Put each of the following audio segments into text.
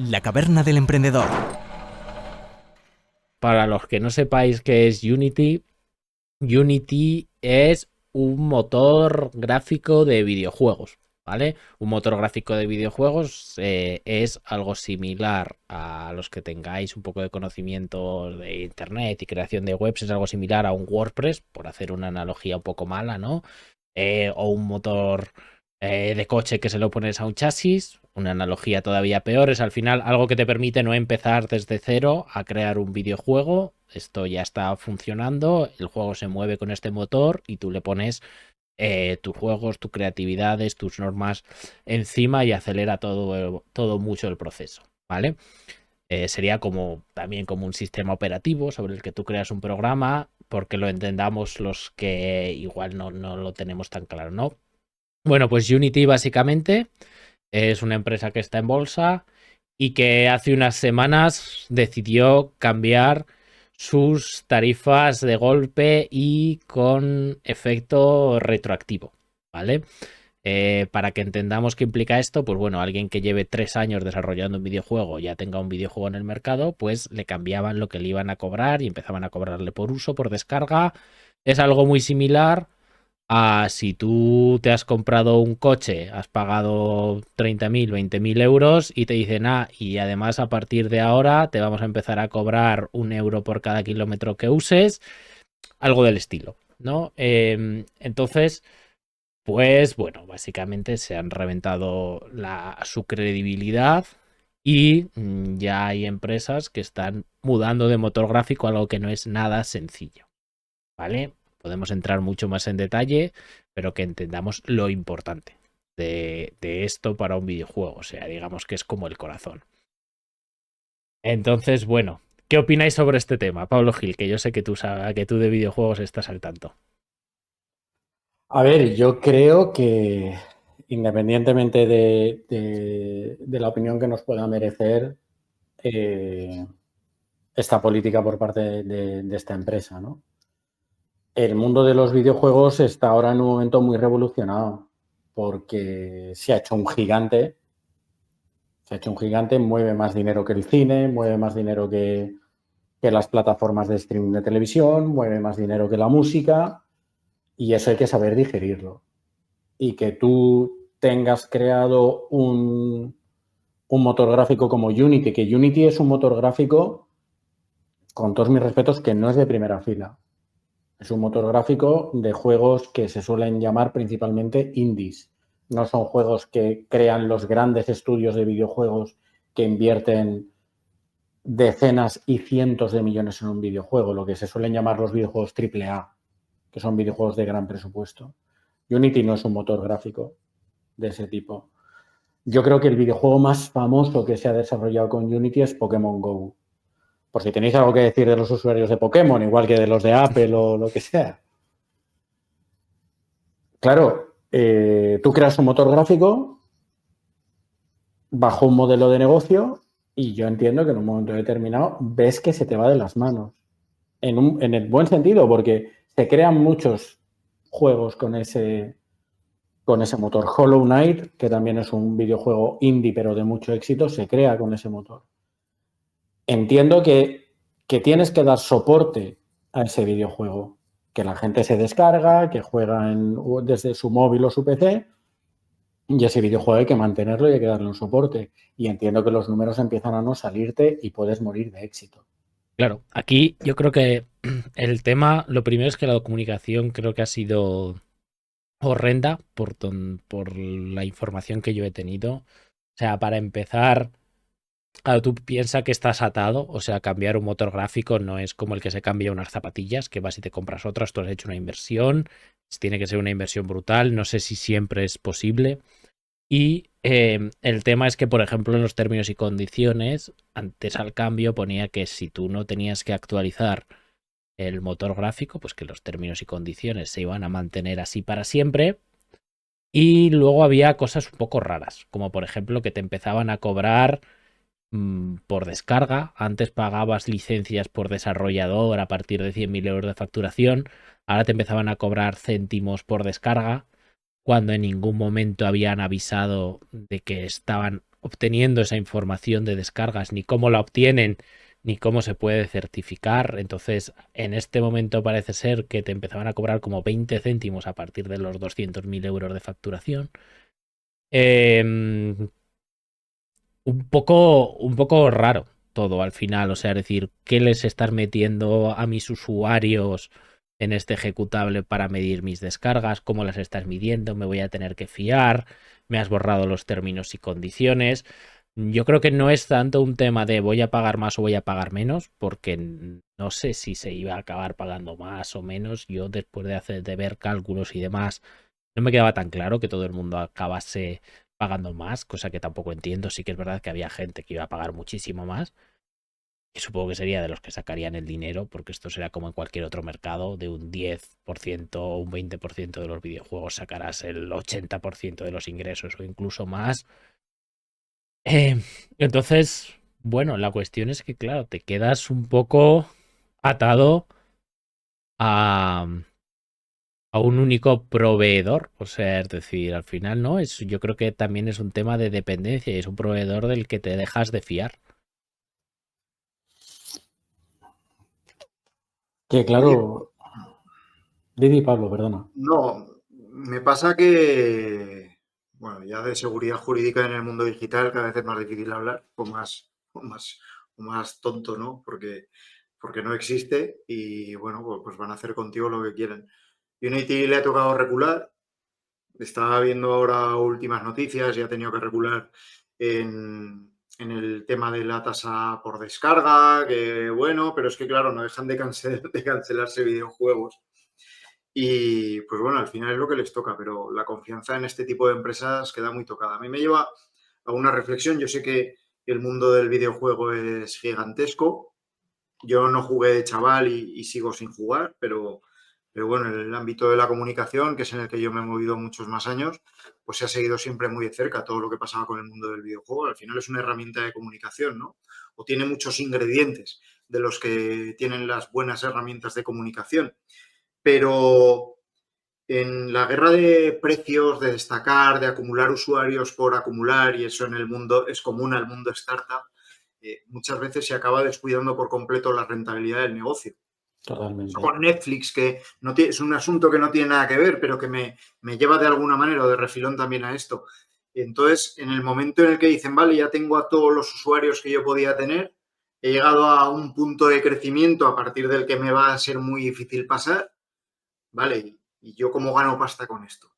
La caverna del emprendedor. Para los que no sepáis qué es Unity, Unity es un motor gráfico de videojuegos, ¿vale? Un motor gráfico de videojuegos es algo similar a los que tengáis un poco de conocimiento de internet y creación de webs, es algo similar a un WordPress, por hacer una analogía un poco mala, ¿no? O un motor de coche que se lo pones a un chasis. Una analogía todavía peor es al final algo que te permite no empezar desde cero a crear un videojuego. Esto ya está funcionando, el juego se mueve con este motor y tú le pones tus juegos, tus creatividades, tus normas encima y acelera todo mucho el proceso, ¿vale? Sería como también como un sistema operativo sobre el que tú creas un programa, porque lo entendamos los que igual no lo tenemos tan claro, ¿no? Bueno, pues Unity básicamente es una empresa que está en bolsa y que hace unas semanas decidió cambiar sus tarifas de golpe y con efecto retroactivo, ¿vale? Para que entendamos qué implica esto, pues bueno, alguien que lleve 3 años desarrollando un videojuego, ya tenga un videojuego en el mercado, pues le cambiaban lo que le iban a cobrar y empezaban a cobrarle por uso, por descarga. Es algo muy similar si tú te has comprado un coche, has pagado 30.000, 20.000 euros y te dicen, y además a partir de ahora te vamos a empezar a cobrar 1 euro por cada kilómetro que uses, algo del estilo, ¿no? Entonces, pues bueno, básicamente se han reventado su credibilidad y ya hay empresas que están mudando de motor gráfico a algo que no es nada sencillo, ¿vale? Podemos entrar mucho más en detalle, pero que entendamos lo importante de esto para un videojuego. O sea, digamos que es como el corazón. Entonces, bueno, ¿qué opináis sobre este tema, Pablo Gil? Que yo sé que tú sabes, que tú de videojuegos estás al tanto. A ver, yo creo que independientemente de la opinión que nos pueda merecer esta política por parte de esta empresa, ¿no? El mundo de los videojuegos está ahora en un momento muy revolucionado porque se ha hecho un gigante, mueve más dinero que el cine, mueve más dinero que las plataformas de streaming de televisión, mueve más dinero que la música y eso hay que saber digerirlo. Y que tú tengas creado un motor gráfico como Unity, que Unity es un motor gráfico, con todos mis respetos, que no es de primera fila. Es un motor gráfico de juegos que se suelen llamar principalmente indies. No son juegos que crean los grandes estudios de videojuegos que invierten decenas y cientos de millones en un videojuego, lo que se suelen llamar los videojuegos AAA, que son videojuegos de gran presupuesto. Unity no es un motor gráfico de ese tipo. Yo creo que el videojuego más famoso que se ha desarrollado con Unity es Pokémon Go. Por si tenéis algo que decir de los usuarios de Pokémon, igual que de los de Apple o lo que sea. Claro, tú creas un motor gráfico bajo un modelo de negocio y yo entiendo que en un momento determinado ves que se te va de las manos. En el buen sentido, porque se crean muchos juegos con ese motor. Hollow Knight, que también es un videojuego indie pero de mucho éxito, se crea con ese motor. Entiendo que tienes que dar soporte a ese videojuego, que la gente se descarga, que juega desde su móvil o su PC, y ese videojuego hay que mantenerlo y hay que darle un soporte. Y entiendo que los números empiezan a no salirte y puedes morir de éxito. Claro, aquí yo creo que el tema, lo primero es que la comunicación creo que ha sido horrenda por la información que yo he tenido. O sea, para empezar, claro, tú piensas que estás atado, o sea, cambiar un motor gráfico no es como el que se cambia unas zapatillas, que vas y te compras otras, tú has hecho una inversión, tiene que ser una inversión brutal, no sé si siempre es posible. Y el tema es que, por ejemplo, en los términos y condiciones, antes al cambio ponía que si tú no tenías que actualizar el motor gráfico, pues que los términos y condiciones se iban a mantener así para siempre. Y luego había cosas un poco raras, como por ejemplo que te empezaban a cobrar por descarga. Antes pagabas licencias por desarrollador a partir de 100.000 euros de facturación. Ahora te empezaban a cobrar céntimos por descarga cuando en ningún momento habían avisado de que estaban obteniendo esa información de descargas, ni cómo la obtienen, ni cómo se puede certificar. Entonces, en este momento parece ser que te empezaban a cobrar como 20 céntimos a partir de los 200.000 euros de facturación. Un poco raro todo al final, o sea, es decir, ¿qué les estás metiendo a mis usuarios en este ejecutable para medir mis descargas? ¿Cómo las estás midiendo? ¿Me voy a tener que fiar? ¿Me has borrado los términos y condiciones? Yo creo que no es tanto un tema de voy a pagar más o voy a pagar menos, porque no sé si se iba a acabar pagando más o menos. Yo después de ver cálculos y demás, no me quedaba tan claro que todo el mundo acabase pagando más, cosa que tampoco entiendo. Sí que es verdad que había gente que iba a pagar muchísimo más, y supongo que sería de los que sacarían el dinero, porque esto será como en cualquier otro mercado, de un 10% o un 20% de los videojuegos sacarás el 80% de los ingresos o incluso más. Eh, entonces, bueno, la cuestión es que, claro, te quedas un poco atado a, a un único proveedor. O sea, es decir, al final no, yo creo que también es un tema de dependencia y es un proveedor del que te dejas de fiar. Que claro, Oye, Didi Pablo, perdona. no, me pasa que, bueno, ya de seguridad jurídica en el mundo digital cada vez es más difícil hablar, o más tonto, ¿no? Porque no existe y, bueno, pues van a hacer contigo lo que quieren. Unity le ha tocado recular, estaba viendo ahora últimas noticias y ha tenido que recular en el tema de la tasa por descarga, que bueno, pero es que claro, no dejan de cancelarse videojuegos. Y pues bueno, al final es lo que les toca, pero la confianza en este tipo de empresas queda muy tocada. A mí me lleva a una reflexión. Yo sé que el mundo del videojuego es gigantesco. Yo no jugué de chaval y sigo sin jugar, pero bueno, en el ámbito de la comunicación, que es en el que yo me he movido muchos más años, pues se ha seguido siempre muy de cerca todo lo que pasaba con el mundo del videojuego. Al final es una herramienta de comunicación, ¿no? O tiene muchos ingredientes de los que tienen las buenas herramientas de comunicación. Pero en la guerra de precios, de destacar, de acumular usuarios por acumular, y eso en el mundo es común al mundo startup, muchas veces se acaba descuidando por completo la rentabilidad del negocio. Eso Totalmente. con Netflix, que no es un asunto que no tiene nada que ver, pero que me lleva de alguna manera o de refilón también a esto. Entonces, en el momento en el que dicen, vale, ya tengo a todos los usuarios que yo podía tener, he llegado a un punto de crecimiento a partir del que me va a ser muy difícil pasar, ¿vale? ¿Y yo cómo gano pasta con esto?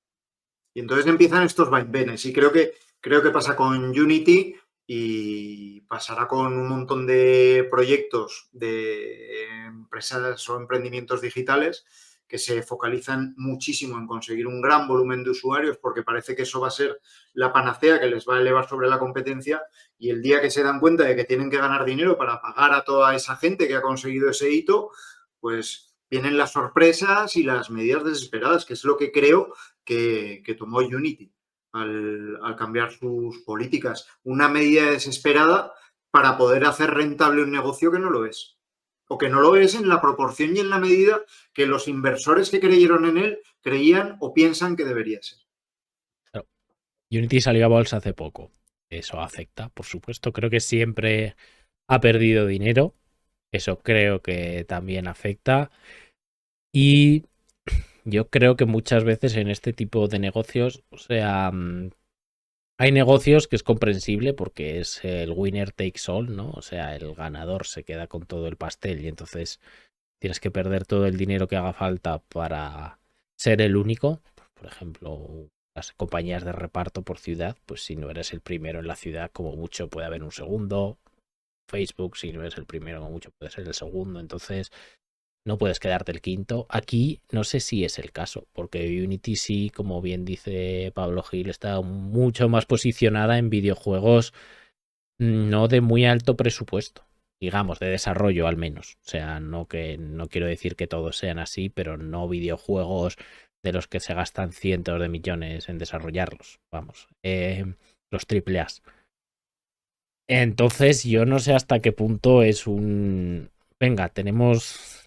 Y entonces empiezan estos vaivenes y creo que pasa con Unity y pasará con un montón de proyectos de empresas o emprendimientos digitales que se focalizan muchísimo en conseguir un gran volumen de usuarios porque parece que eso va a ser la panacea que les va a elevar sobre la competencia, y el día que se dan cuenta de que tienen que ganar dinero para pagar a toda esa gente que ha conseguido ese hito, pues vienen las sorpresas y las medidas desesperadas, que es lo que creo que tomó Unity al cambiar sus políticas. Una medida desesperada para poder hacer rentable un negocio que no lo es. O que no lo es en la proporción y en la medida que los inversores que creyeron en él creían o piensan que debería ser. Claro, Unity salió a bolsa hace poco. Eso afecta, por supuesto. Creo que siempre ha perdido dinero. Eso creo que también afecta. Y yo creo que muchas veces en este tipo de negocios, o sea, hay negocios que es comprensible porque es el winner takes all, ¿no? O sea, el ganador se queda con todo el pastel y entonces tienes que perder todo el dinero que haga falta para ser el único. Por ejemplo, las compañías de reparto por ciudad, pues si no eres el primero en la ciudad, como mucho puede haber un segundo. Facebook, si no eres el primero, como mucho puede ser el segundo. Entonces, no puedes quedarte el quinto. Aquí no sé si es el caso, porque Unity sí, como bien dice Pablo Gil, está mucho más posicionada en videojuegos no de muy alto presupuesto, digamos, de desarrollo al menos. O sea, no quiero decir que todos sean así, pero no videojuegos de los que se gastan cientos de millones en desarrollarlos. Vamos, los triple A. Entonces, yo no sé hasta qué punto es un... Venga, tenemos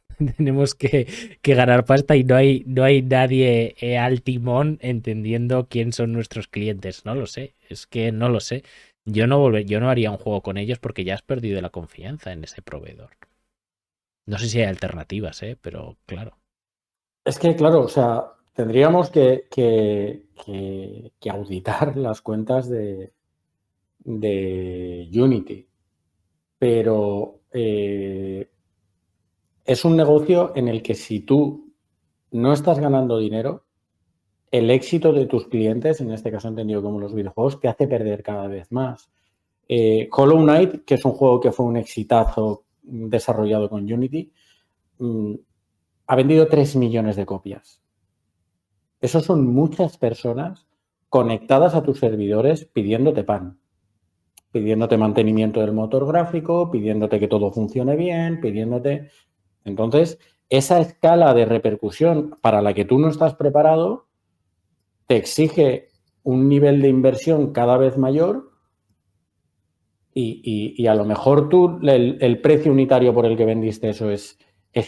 que ganar pasta y no hay nadie al timón entendiendo quién son nuestros clientes. No lo sé, es que no lo sé. Yo no haría un juego con ellos porque ya has perdido la confianza en ese proveedor. No sé si hay alternativas, pero claro. Es que, claro, o sea, tendríamos que auditar las cuentas de Unity, pero es un negocio en el que si tú no estás ganando dinero, el éxito de tus clientes, en este caso entendido como los videojuegos, te hace perder cada vez más. Hollow Knight, que es un juego que fue un exitazo desarrollado con Unity, ha vendido 3 millones de copias. Esos son muchas personas conectadas a tus servidores pidiéndote pan, pidiéndote mantenimiento del motor gráfico, pidiéndote que todo funcione bien, pidiéndote... Entonces, esa escala de repercusión para la que tú no estás preparado te exige un nivel de inversión cada vez mayor y a lo mejor tú el precio unitario por el que vendiste eso es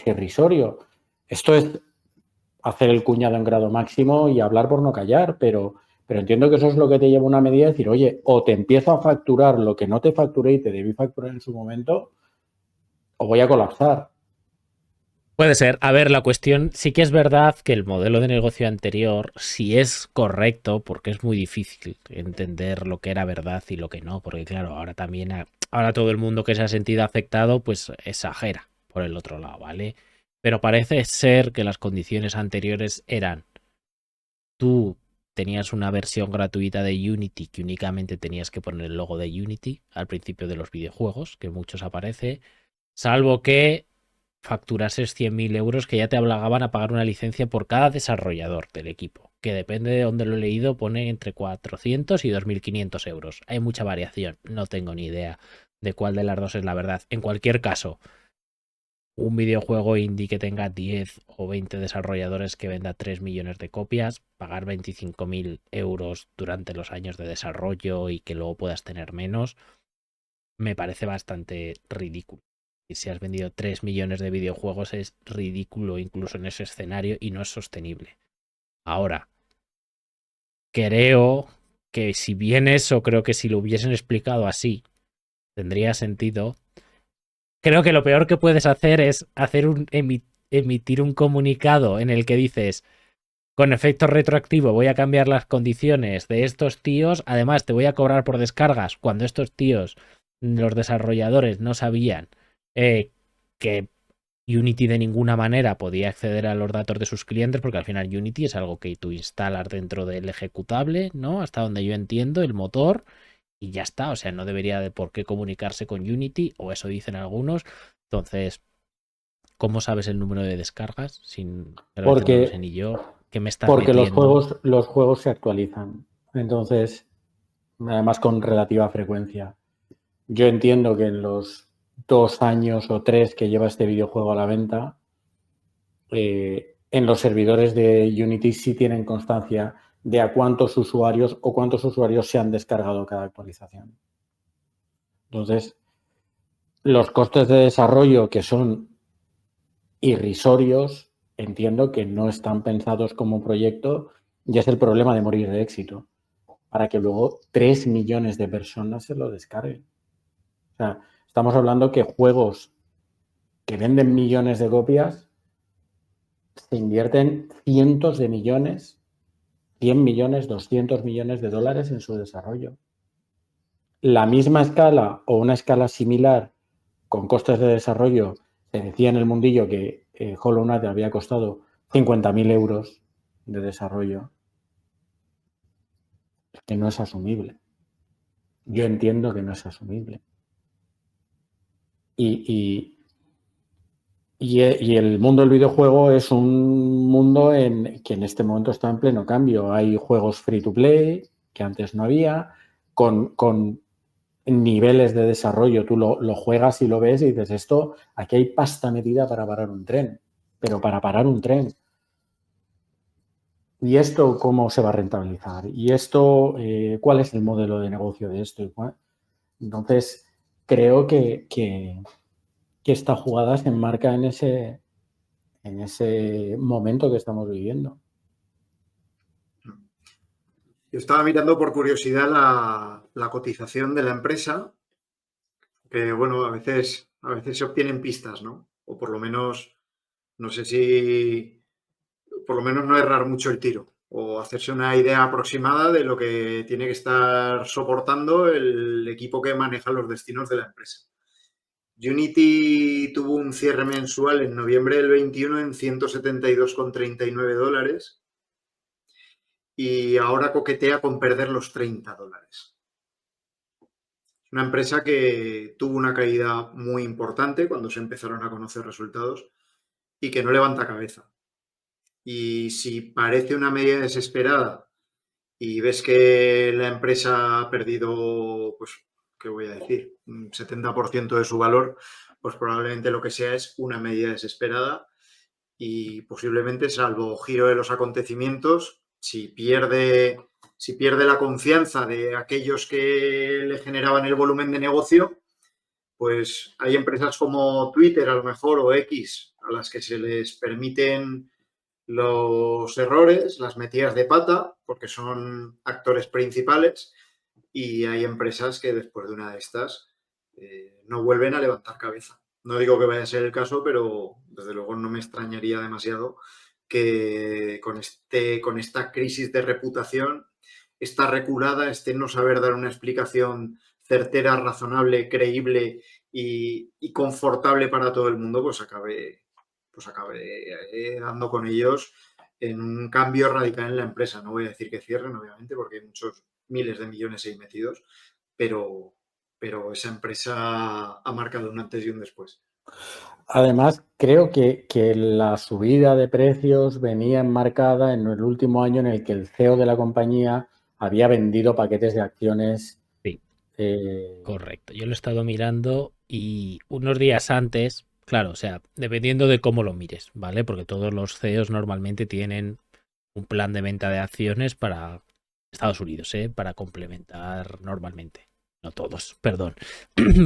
irrisorio. Esto es hacer el cuñado en grado máximo y hablar por no callar, pero entiendo que eso es lo que te lleva a una medida de decir, oye, o te empiezo a facturar lo que no te facturé y te debí facturar en su momento, o voy a colapsar. Puede ser. A ver, la cuestión sí que es verdad que el modelo de negocio anterior, si es correcto, porque es muy difícil entender lo que era verdad y lo que no, porque claro, ahora también, ahora todo el mundo que se ha sentido afectado, pues exagera por el otro lado, ¿vale? Pero parece ser que las condiciones anteriores eran, tú tenías una versión gratuita de Unity que únicamente tenías que poner el logo de Unity al principio de los videojuegos, que muchos aparece, salvo que facturases 100.000 euros que ya te obligaban a pagar una licencia por cada desarrollador del equipo, que depende de dónde lo he leído, pone entre 400 y 2.500 euros. Hay mucha variación, no tengo ni idea de cuál de las dos es la verdad. En cualquier caso, un videojuego indie que tenga 10 o 20 desarrolladores que venda 3 millones de copias, pagar 25.000 euros durante los años de desarrollo y que luego puedas tener menos, me parece bastante ridículo. Y si has vendido 3 millones de videojuegos es ridículo incluso en ese escenario y no es sostenible. Ahora, creo que si bien eso, creo que si lo hubiesen explicado así, tendría sentido. Creo que lo peor que puedes hacer es emitir un comunicado en el que dices, con efecto retroactivo voy a cambiar las condiciones de estos tíos, además te voy a cobrar por descargas, cuando estos tíos, los desarrolladores, no sabían que Unity de ninguna manera podía acceder a los datos de sus clientes, porque al final Unity es algo que tú instalas dentro del ejecutable, ¿no? Hasta donde yo entiendo, el motor, y ya está. O sea, no debería de por qué comunicarse con Unity, o eso dicen algunos. Entonces, ¿cómo sabes el número de descargas? Sin realmente no lo sé Porque, ni yo. ¿Qué me estás porque metiendo? los juegos se actualizan. Entonces, además con relativa frecuencia. Yo entiendo que en los 2 años o 3 que lleva este videojuego a la venta, en los servidores de Unity sí tienen constancia de a cuántos usuarios o cuántos usuarios se han descargado cada actualización. Entonces, los costes de desarrollo que son irrisorios, entiendo que no están pensados como proyecto y es el problema de morir de éxito, para que luego 3 millones de personas se lo descarguen. O sea, estamos hablando que juegos que venden millones de copias se invierten cientos de millones, 100 millones, 200 millones de dólares en su desarrollo. La misma escala o una escala similar con costes de desarrollo, se decía en el mundillo que Hollow Knight había costado 50.000 euros de desarrollo, que no es asumible. Yo entiendo que no es asumible. Y el mundo del videojuego es un mundo que en este momento está en pleno cambio. Hay juegos free to play que antes no había, con niveles de desarrollo. Tú lo juegas y lo ves y dices, aquí hay pasta metida para parar un tren, pero para parar un tren. ¿Y esto cómo se va a rentabilizar? ¿Y esto cuál es el modelo de negocio de esto? Entonces, creo que esta jugada se enmarca en ese momento que estamos viviendo. Yo estaba mirando por curiosidad la cotización de la empresa, que bueno, a veces se obtienen pistas, ¿no? O por lo menos, no sé si, por lo menos no errar mucho el tiro o hacerse una idea aproximada de lo que tiene que estar soportando el equipo que maneja los destinos de la empresa. Unity tuvo un cierre mensual en noviembre del 21 en $172,39 y ahora coquetea con perder los $30. Una empresa que tuvo una caída muy importante cuando se empezaron a conocer resultados y que no levanta cabeza. Y si parece una medida desesperada y ves que la empresa ha perdido, pues, ¿qué voy a decir? Un 70% de su valor, pues probablemente lo que sea es una medida desesperada y posiblemente, salvo giro de los acontecimientos, si pierde la confianza de aquellos que le generaban el volumen de negocio, pues hay empresas como Twitter a lo mejor o X a las que se les permiten los errores, las metidas de pata, porque son actores principales, y hay empresas que después de una de estas no vuelven a levantar cabeza. No digo que vaya a ser el caso, pero desde luego no me extrañaría demasiado que con esta crisis de reputación, esta reculada, este no saber dar una explicación certera, razonable, creíble y confortable para todo el mundo, pues acabe dando con ellos en un cambio radical en la empresa. No voy a decir que cierren, obviamente, porque hay muchos miles de millones ahí metidos, pero esa empresa ha marcado un antes y un después. Además, creo que la subida de precios venía enmarcada en el último año en el que el CEO de la compañía había vendido paquetes de acciones. Sí, correcto. Yo lo he estado mirando y unos días antes, claro, o sea, dependiendo de cómo lo mires, ¿vale? Porque todos los CEOs normalmente tienen un plan de venta de acciones para Estados Unidos, para complementar normalmente. No todos, perdón.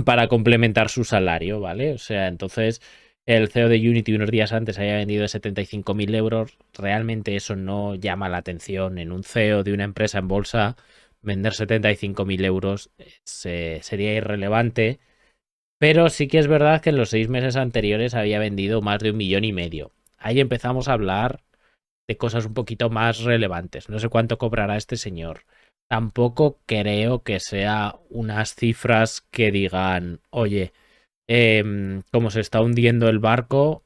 Para complementar su salario, ¿vale? O sea, entonces el CEO de Unity unos días antes había vendido 75.000 euros. Realmente eso no llama la atención en un CEO de una empresa en bolsa. Vender 75.000 euros sería irrelevante. Pero sí que es verdad que en los 6 meses anteriores había vendido más de 1,5 millones. Ahí empezamos a hablar de cosas un poquito más relevantes. No sé cuánto cobrará este señor. Tampoco creo que sea unas cifras que digan, oye, como se está hundiendo el barco,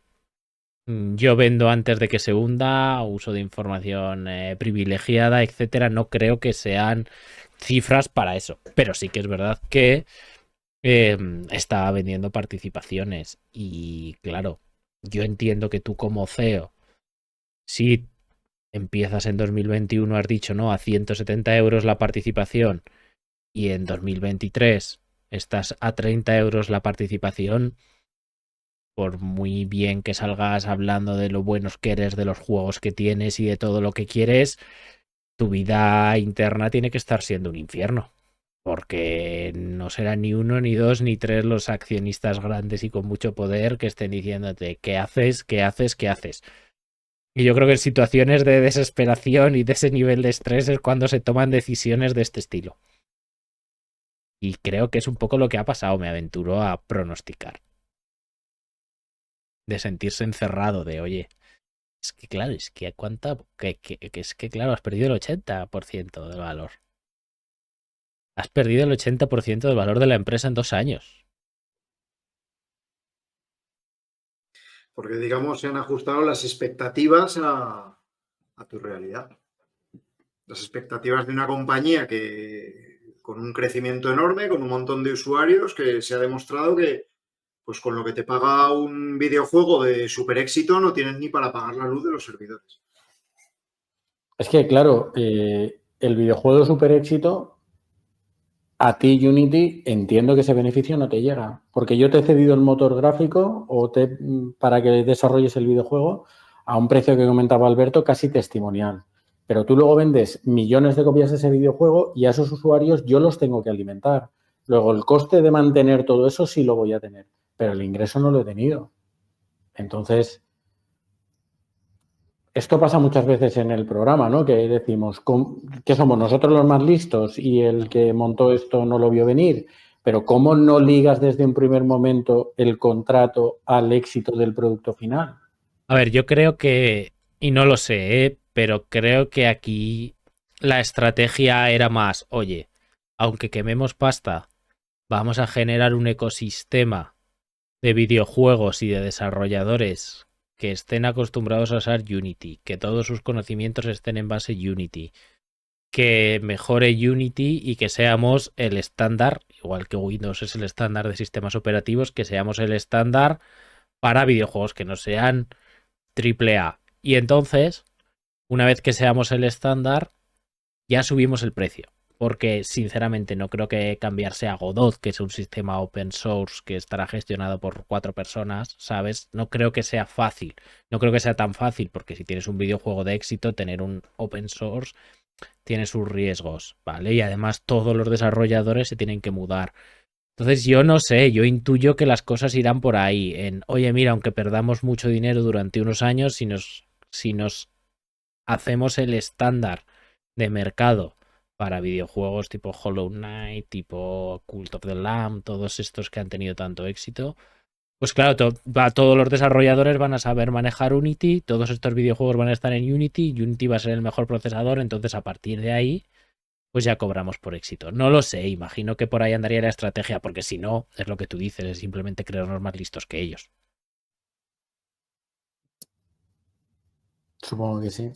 yo vendo antes de que se hunda, uso de información privilegiada, etcétera. No creo que sean cifras para eso. Pero sí que es verdad que está vendiendo participaciones. Y claro, yo entiendo que tú como CEO, si empiezas en 2021, has dicho no a 170 euros la participación y en 2023 estás a 30 euros la participación, por muy bien que salgas hablando de lo buenos que eres, de los juegos que tienes y de todo lo que quieres, tu vida interna tiene que estar siendo un infierno. Porque no será ni uno, ni dos, ni tres los accionistas grandes y con mucho poder que estén diciéndote ¿qué haces? ¿Qué haces? ¿Qué haces? Y yo creo que en situaciones de desesperación y de ese nivel de estrés es cuando se toman decisiones de este estilo. Y creo que es un poco lo que ha pasado, me aventuro a pronosticar. De sentirse encerrado, de oye, es que claro, es que es que claro, has perdido el 80% del valor. Has perdido el 80% del valor de la empresa en 2 años. Porque, digamos, se han ajustado las expectativas a tu realidad. Las expectativas de una compañía que con un crecimiento enorme, con un montón de usuarios, que se ha demostrado que, pues con lo que te paga un videojuego de super éxito, no tienes ni para pagar la luz de los servidores. Es que, claro, el videojuego de super éxito, a ti, Unity, entiendo que ese beneficio no te llega. Porque yo te he cedido el motor gráfico para que desarrolles el videojuego a un precio que comentaba Alberto casi testimonial. Pero tú luego vendes millones de copias de ese videojuego y a esos usuarios yo los tengo que alimentar. Luego, el coste de mantener todo eso sí lo voy a tener, pero el ingreso no lo he tenido. Entonces, esto pasa muchas veces en el programa, ¿no? Que decimos que somos nosotros los más listos y el que montó esto no lo vio venir, pero ¿cómo no ligas desde un primer momento el contrato al éxito del producto final? A ver, yo creo que, y no lo sé, pero creo que aquí la estrategia era más, oye, aunque quememos pasta, vamos a generar un ecosistema de videojuegos y de desarrolladores que estén acostumbrados a usar Unity, que todos sus conocimientos estén en base Unity, que mejore Unity y que seamos el estándar, igual que Windows es el estándar de sistemas operativos, que seamos el estándar para videojuegos que no sean AAA. Y entonces, una vez que seamos el estándar, ya subimos el precio. Porque sinceramente no creo que cambiarse a Godot, que es un sistema open source que estará gestionado por 4 personas, ¿sabes? No creo que sea fácil. No creo que sea tan fácil, porque si tienes un videojuego de éxito, tener un open source tiene sus riesgos, ¿vale? Y además todos los desarrolladores se tienen que mudar. Entonces yo no sé, yo intuyo que las cosas irán por ahí. Oye, mira, aunque perdamos mucho dinero durante unos años, si nos hacemos el estándar de mercado para videojuegos tipo Hollow Knight, tipo Cult of the Lamb, todos estos que han tenido tanto éxito, pues claro, todos los desarrolladores van a saber manejar Unity, todos estos videojuegos van a estar en Unity, Unity va a ser el mejor procesador, entonces a partir de ahí, pues ya cobramos por éxito. No lo sé, imagino que por ahí andaría la estrategia, porque si no, es lo que tú dices, es simplemente creernos más listos que ellos. Supongo que sí.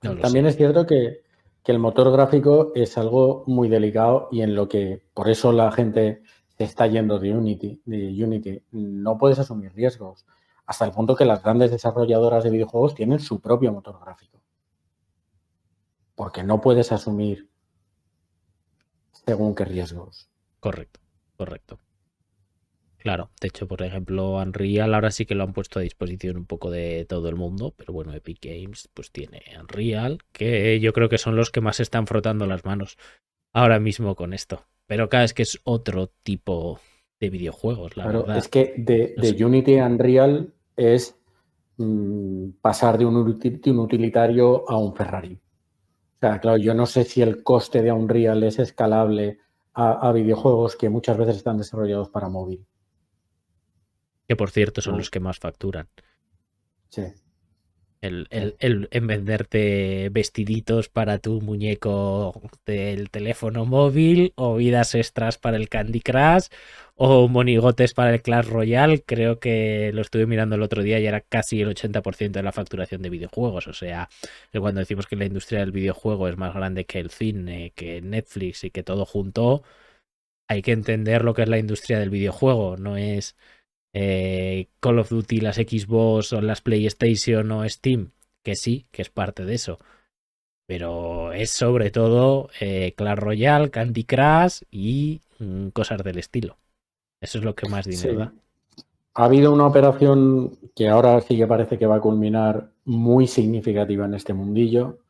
No lo También sé. es cierto que el motor gráfico es algo muy delicado y en lo que por eso la gente se está yendo de Unity. No puedes asumir riesgos. Hasta el punto que las grandes desarrolladoras de videojuegos tienen su propio motor gráfico. Porque no puedes asumir según qué riesgos. Correcto, correcto. Claro, de hecho, por ejemplo, Unreal ahora sí que lo han puesto a disposición un poco de todo el mundo, pero bueno, Epic Games pues tiene Unreal, que yo creo que son los que más se están frotando las manos ahora mismo con esto. Pero claro, es que es otro tipo de videojuegos, la Claro, verdad. es que No sé. de Unity a Unreal es pasar de un utilitario a un Ferrari. O sea, claro, yo no sé si el coste de Unreal es escalable a videojuegos que muchas veces están desarrollados para móvil. Que por cierto son No, los que más facturan. sí, sí. En venderte vestiditos para tu muñeco del teléfono móvil o vidas extras para el Candy Crush o monigotes para el Clash Royale. Creo que lo estuve mirando el otro día y era casi el 80% de la facturación de videojuegos. O sea, que cuando decimos que la industria del videojuego es más grande que el cine, que Netflix y que todo junto, hay que entender lo que es la industria del videojuego. No es Call of Duty, las Xbox o las PlayStation o Steam, que sí, que es parte de eso. Pero es sobre todo Clash Royale, Candy Crush y cosas del estilo. Eso es lo que más dinero Sí. da. Ha habido una operación que ahora sí que parece que va a culminar muy significativa en este mundillo,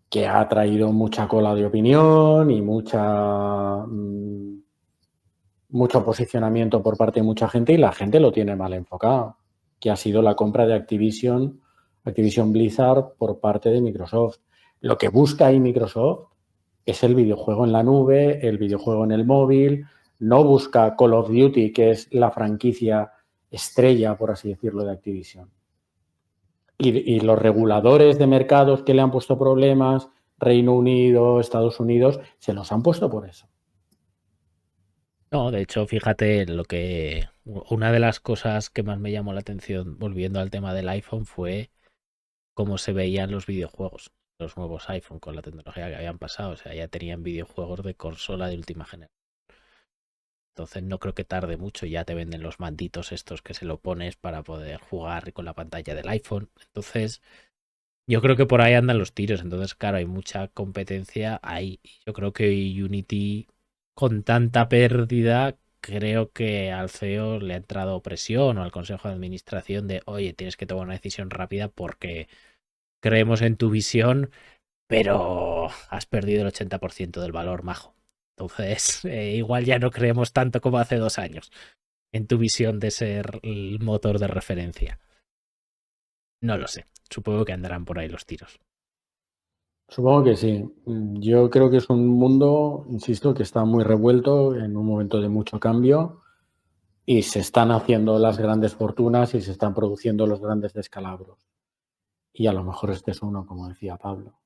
que ha traído mucha cola de opinión y mucho posicionamiento por parte de mucha gente y la gente lo tiene mal enfocado, que ha sido la compra de Activision Blizzard por parte de Microsoft. Lo que busca ahí Microsoft es el videojuego en la nube, el videojuego en el móvil, no busca Call of Duty, que es la franquicia estrella, por así decirlo, de Activision. Y los reguladores de mercados que le han puesto problemas, Reino Unido, Estados Unidos, se los han puesto por eso. No, de hecho, fíjate lo que una de las cosas que más me llamó la atención volviendo al tema del iPhone fue cómo se veían los videojuegos, los nuevos iPhone con la tecnología que habían pasado. O sea, ya tenían videojuegos de consola de última generación. Entonces no creo que tarde mucho, ya te venden los manditos estos que se lo pones para poder jugar con la pantalla del iPhone. Entonces yo creo que por ahí andan los tiros. Entonces claro, hay mucha competencia ahí. Yo creo que Unity con tanta pérdida, creo que al CEO le ha entrado presión o al consejo de administración de, oye, tienes que tomar una decisión rápida porque creemos en tu visión, pero has perdido el 80% del valor, majo. Entonces, igual ya no creemos tanto como hace 2 años en tu visión de ser el motor de referencia. No lo sé. Supongo que andarán por ahí los tiros. Supongo que sí. Yo creo que es un mundo, insisto, que está muy revuelto en un momento de mucho cambio y se están haciendo las grandes fortunas y se están produciendo los grandes descalabros. Y a lo mejor este es uno, como decía Pablo.